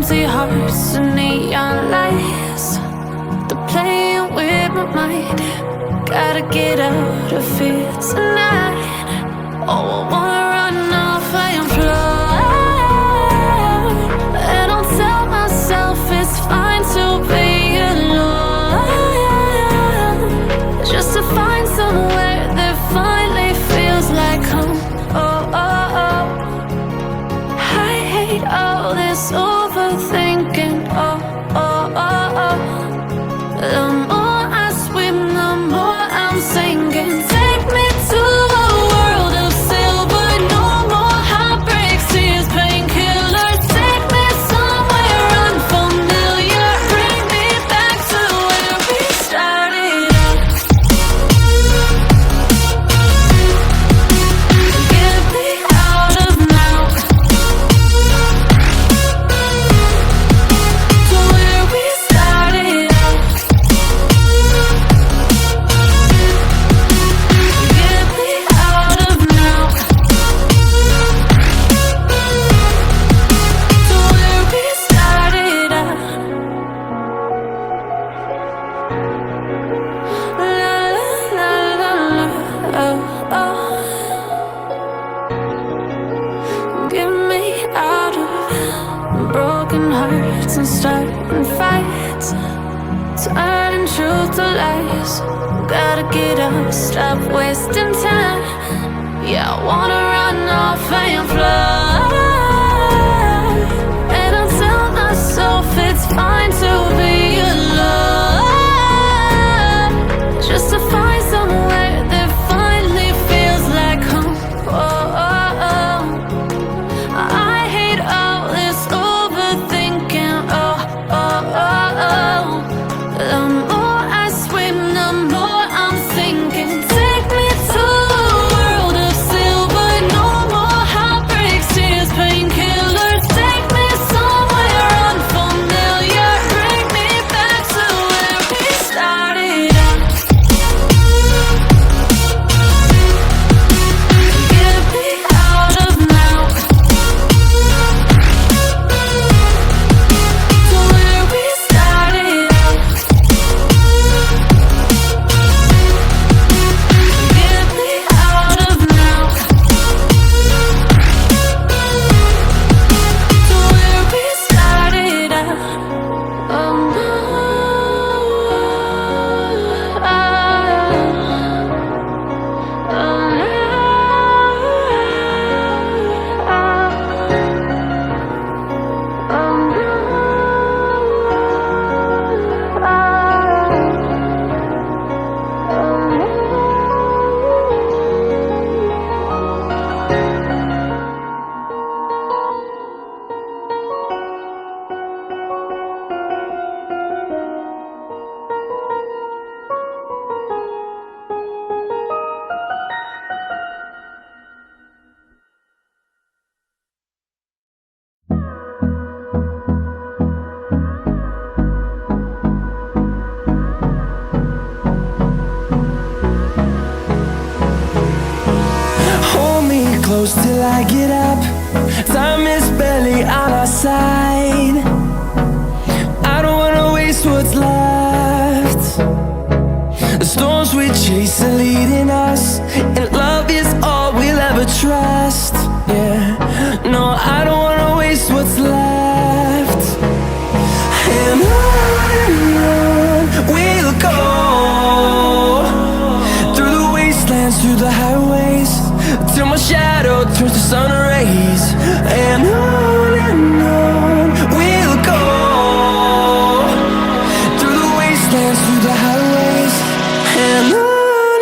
empty hearts and neon lights. They're playing with my mind. Gotta get out of here tonight. Oh, I wanna run off and fly. And I'll tell myself it's fine to be alone, just to find somewhere that finally feels like home. Oh, oh, oh. I hate all this overthinking. Oh, oh, oh, oh. The more I swim, the more I'm sinking. Take me to a world of silver. No more heartbreaks, tears, painkillers. Take me somewhere unfamiliar. Bring me back to where we started out. Get me out of now, to where we started out. Get me out of now, to where we started out. La la la la, oh oh. Get me out of broken hearts and starting fights, turning truth to lies. Gotta get up, stop wasting time. Yeah, I wanna run off and fly. And I'll tell myself it's fine to be alone, just to find somewhere that finally feels like home. Oh, oh, oh. I hate all this overthinking. Oh, oh, oh, oh. The more I swim, the more I'm sinking. Take me to a world of silver. No more heartbreaks, tears, painkillers. Take me somewhere unfamiliar. Bring me back to where we started out. Get me out of now, to where we started out. Get me out of now, to where we started out. Oh no, Hold me close till I get up. Time is barely on our side. I don't wanna waste what's left. The storms we chase are leading us, and love is all we'll ever trust. Yeah, no, I don't wanna waste what's left. And on we'll go, through the wastelands, through the highways, till my shadow turns to sun rays. And on we'll go, through the wastelands, through the highways. And on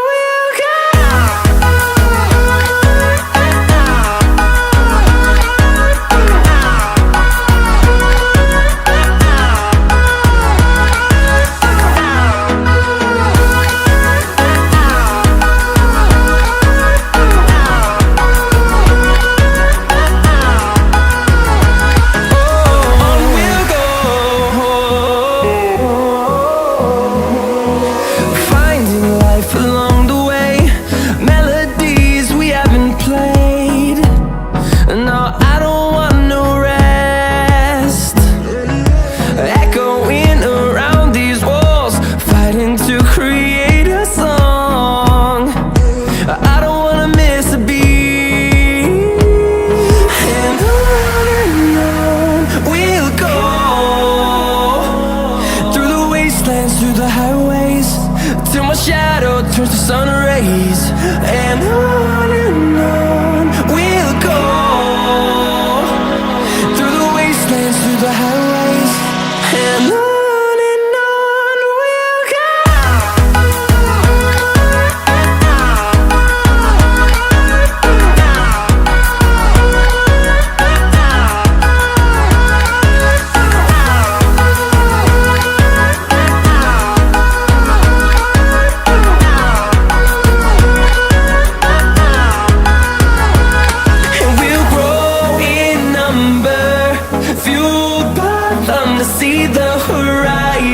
we'll go. see the horizon.